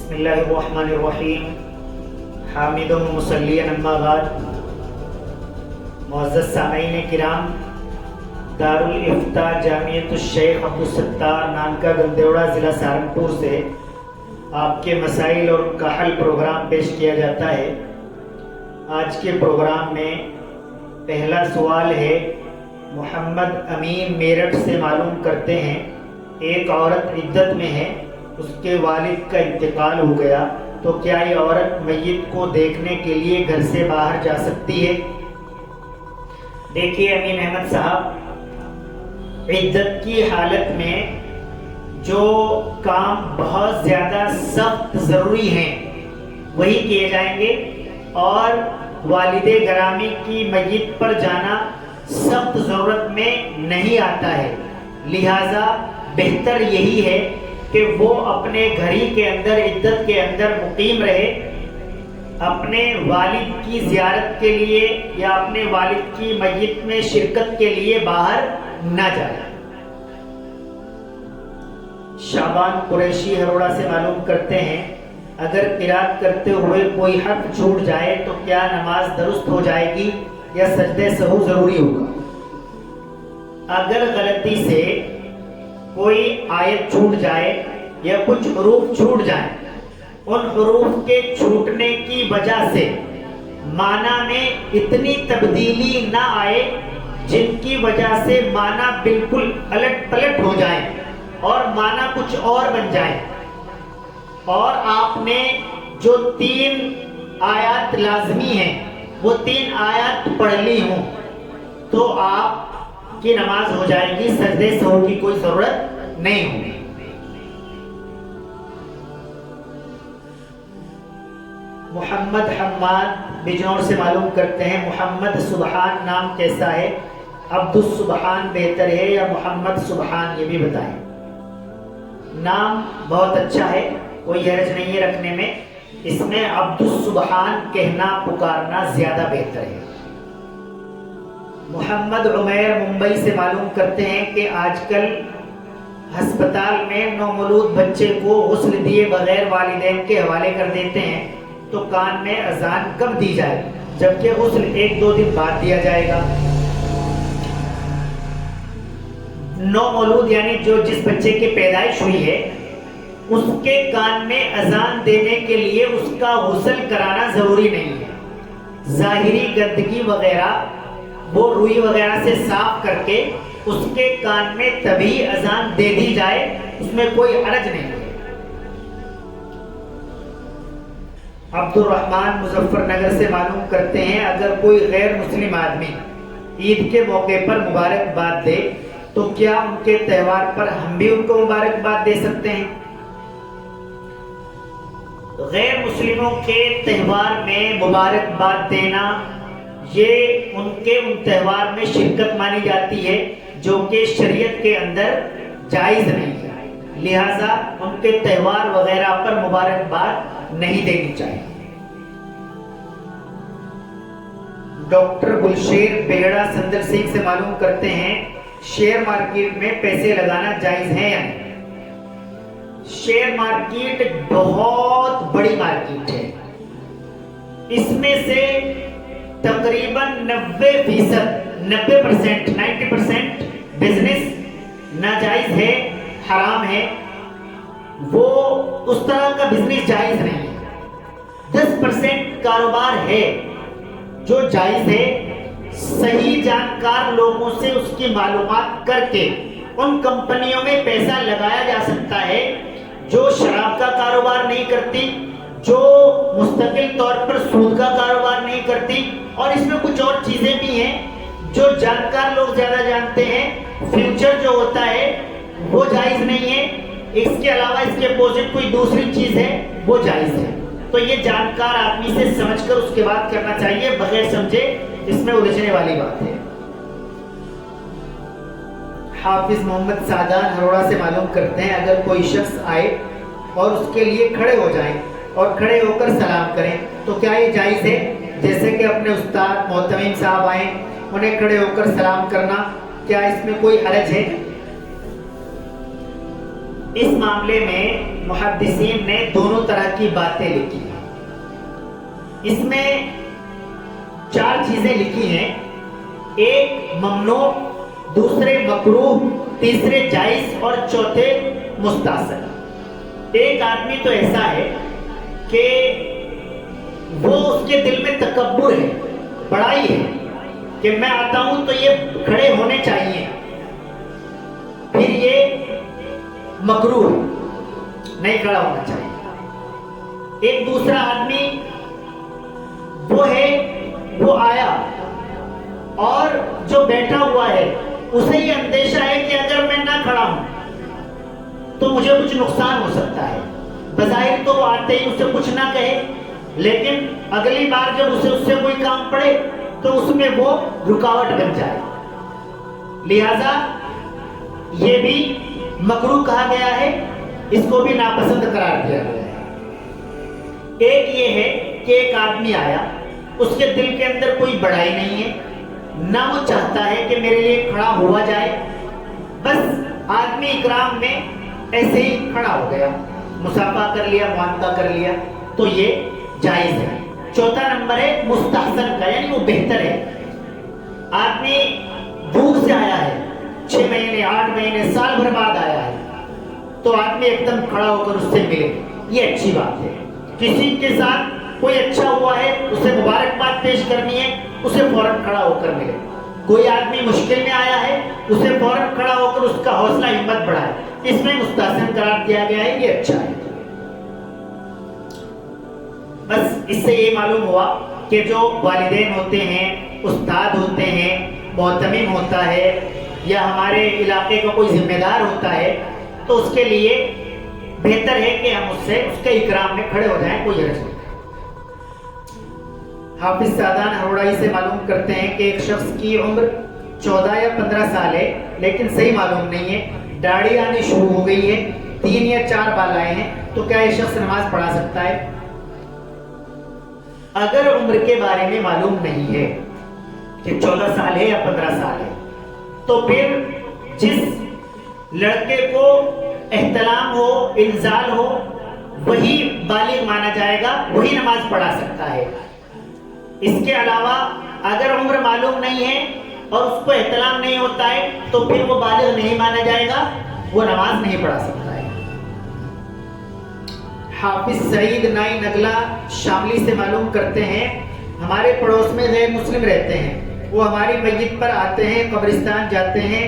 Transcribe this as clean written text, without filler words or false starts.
بسم اللہ الرحمن الرحیم حامد و مصلی اما بعد. معزز سامعین کرام، دارالافتاء جامعۃ الشیخ عبدالستار نانکا گندیوڑا ضلع سہارنپور سے آپ کے مسائل اور ان کا حل پروگرام پیش کیا جاتا ہے. آج کے پروگرام میں پہلا سوال ہے، محمد امین میرٹھ سے معلوم کرتے ہیں، ایک عورت عدت میں ہے، اس کے والد کا انتقال ہو گیا، تو کیا یہ عورت میت کو دیکھنے کے لیے گھر سے باہر جا سکتی ہے؟ دیکھیے امین احمد صاحب، عدت کی حالت میں جو کام بہت زیادہ سخت ضروری ہیں وہی کیے جائیں گے، اور والد گرامی کی میت پر جانا سخت ضرورت میں نہیں آتا ہے. لہذا بہتر یہی ہے کہ وہ اپنے گھر ہی کے اندر عدت کے اندر مقیم رہے، اپنے والد کی زیارت کے لیے یا اپنے والد کی میت میں شرکت کے لیے باہر نہ جائے. شعبان قریشی ہروڑا سے معلوم کرتے ہیں، اگر قرات کرتے ہوئے کوئی حرف چھوٹ جائے تو کیا نماز درست ہو جائے گی یا سجدہ سہو ضروری ہوگا؟ اگر غلطی سے کوئی آیت چھوٹ جائے یا کچھ حروف چھوٹ جائیں، ان حروف کے چھوٹنے کی وجہ سے معنی میں اتنی تبدیلی نہ آئے جن کی وجہ سے معنی بالکل الٹ پلٹ ہو جائے اور معنی کچھ اور بن جائے، اور آپ نے جو 3 آیات لازمی ہیں وہ 3 آیات پڑھ لی ہوں، تو آپ کی نماز ہو جائے گی، سجدے سہو کی کوئی ضرورت نہیں ہوگی. محمد حماد بجنور سے معلوم کرتے ہیں، محمد سبحان نام کیسا ہے؟ عبد السبحان بہتر ہے یا محمد سبحان؟ یہ بھی بتائیں. نام بہت اچھا ہے، کوئی حرج نہیں ہے رکھنے میں، اس میں عبد السبحان کہنا پکارنا زیادہ بہتر ہے. محمد عمیر ممبئی سے معلوم کرتے ہیں کہ آج کل ہسپتال میں نومولود بچے کو غسل دیے بغیر والدین کے حوالے کر دیتے ہیں، تو کان میں اذان کب دی جائے جبکہ غسل 1-2 دن بعد دیا جائے گا؟ نومولود یعنی جس بچے کی پیدائش ہوئی ہے اس کے کان میں اذان دینے کے لیے اس کا غسل کرانا ضروری نہیں ہے. ظاہری گندگی وغیرہ وہ روئی وغیرہ سے صاف کر کے اس کے کان میں تبھی اذان دے دی جائے، اس میں کوئی حرج نہیں ہے. عبد الرحمن مظفر نگر سے معلوم کرتے ہیں، اگر کوئی غیر مسلم آدمی عید کے موقع پر مبارکباد دے تو کیا ان کے تہوار پر ہم بھی ان کو مبارکباد دے سکتے ہیں؟ غیر مسلموں کے تہوار میں مبارکباد دینا یہ ان تہوار میں شرکت مانی جاتی ہے جو کہ شریعت کے اندر جائز نہیں ہے، لہذا ان کے تہوار وغیرہ پر مبارکباد نہیں دینی چاہیے. ڈاکٹر گلشیر بیڑا سندر سنگھ سے معلوم کرتے ہیں، شیئر مارکیٹ میں پیسے لگانا جائز ہے یا نہیں؟ شیئر مارکیٹ بہت بڑی مارکیٹ ہے، اس میں سے تقریباً 90% بزنس ناجائز ہے، حرام ہے. وہ اس طرح کا بزنس جائز نہیں ہے. 10% کاروبار ہے جو جائز ہے. صحیح جانکار لوگوں سے اس کی معلومات کر کے ان کمپنیوں میں پیسہ لگایا جا سکتا ہے جو شراب کا کاروبار نہیں کرتی، جو مستقل طور پر سود کا کاروبار نہیں کرتی، اور اس میں کچھ اور چیزیں بھی ہیں جو جانکار لوگ زیادہ جانتے ہیں. فیوچر جو ہوتا ہے وہ جائز نہیں ہے، اس کے علاوہ اس کے اپوزٹ کوئی دوسری چیز ہے وہ جائز ہے. تو یہ جانکار آدمی سے سمجھ کر اس کے بعد کرنا چاہیے، بغیر سمجھے اس میں الجھنے والی بات ہے. حافظ محمد سعدان ہروڑا سے معلوم کرتے ہیں، اگر کوئی شخص آئے اور اس کے لیے کھڑے ہو جائیں اور کھڑے ہو کر سلام کریں تو کیا یہ جائز ہے؟ جیسے کہ اپنے استاد محتمیم صاحب آئیں، انہیں کھڑے ہو کر سلام کرنا، کیا اس میں کوئی حرج ہے؟ اس معاملے میں محدثین نے دونوں طرح کی باتیں لکھی. اس میں 4 چیزیں لکھی ہیں. ایک ممنوع، دوسرے مکروہ، تیسرے جائز اور چوتھے مستحسن. ایک آدمی تو ایسا ہے کہ وہ اس کے دل میں تکبر ہے، بڑائی ہے کہ میں آتا ہوں تو یہ کھڑے ہونے چاہیے، پھر یہ مکروہ ہے، نہیں کھڑا ہونا چاہیے. ایک دوسرا آدمی وہ ہے، وہ آیا اور جو بیٹھا ہوا ہے اسے یہ اندیشہ ہے کہ اگر میں نہ کھڑا ہوں تو مجھے کچھ نقصان ہو سکتا ہے. بظاہر تو وہ آتے ہی اسے کچھ نہ کہے، لیکن اگلی بار جب اس سے کوئی کام پڑے تو اس میں وہ رکاوٹ بن جائے. لہذا یہ بھی مکروہ کہا گیا ہے، اس کو بھی ناپسند قرار دیا گیا ہے. ایک یہ ہے کہ ایک آدمی آیا، اس کے دل کے اندر کوئی بڑائی نہیں ہے، نہ وہ چاہتا ہے کہ میرے لیے کھڑا ہوا جائے، بس آدمی اکرام میں ایسے ہی کھڑا ہو گیا، مصافحہ کر لیا، معانقہ کر لیا، تو یہ جائز ہے. چوتھا نمبر ہے مستحسن کا، یعنی وہ بہتر ہے. آدمی دور سے آیا ہے، 6 مہینے 8 مہینے سال بھر بعد آیا ہے، تو آدمی ایک دم کھڑا ہو کر اس سے ملے، یہ اچھی بات ہے. کسی کے ساتھ کوئی اچھا ہوا ہے، اسے مبارکباد پیش کرنی ہے، اسے فوراً کھڑا ہو کر ملے. کوئی آدمی مشکل میں آیا ہے، اسے فوراً کھڑا ہو کر اس کا حوصلہ ہمت بڑھائے. اس میں مستحسن قرار دیا گیا ہے، یہ اچھا ہے. بس اس سے یہ معلوم ہوا کہ جو والدین ہوتے ہیں، استاد ہوتے ہیں، معتمم ہوتا ہے، یا ہمارے علاقے کا کوئی ذمہ دار ہوتا ہے، تو اس کے لیے بہتر ہے کہ ہم اس کے اکرام میں کھڑے ہو جائیں، کوئی حرج نہیں. حافظ سعدان ہروڑائی سے معلوم کرتے ہیں کہ ایک شخص کی عمر 14 یا 15 سال ہے، لیکن صحیح معلوم نہیں ہے، داڑھی آنی شروع ہو گئی ہے، 3 یا 4 بال آئے ہیں، تو کیا یہ شخص نماز پڑھا سکتا ہے؟ اگر عمر کے بارے میں معلوم نہیں ہے کہ 14 سال ہے یا 15 سال ہے، تو پھر جس لڑکے کو احتلام ہو، انزال ہو، وہی بالغ مانا جائے گا، وہی نماز پڑھا سکتا ہے. اس کے علاوہ اگر عمر معلوم نہیں ہے اور اس کو احتلام نہیں ہوتا ہے تو پھر وہ بالغ نہیں مانا جائے گا، وہ نماز نہیں پڑھا سکتا ہے. حافظ سعید نائی نگلا شاملی سے معلوم کرتے ہیں، ہمارے پڑوس میں غیر مسلم رہتے ہیں، وہ ہماری میت پر آتے ہیں، قبرستان جاتے ہیں،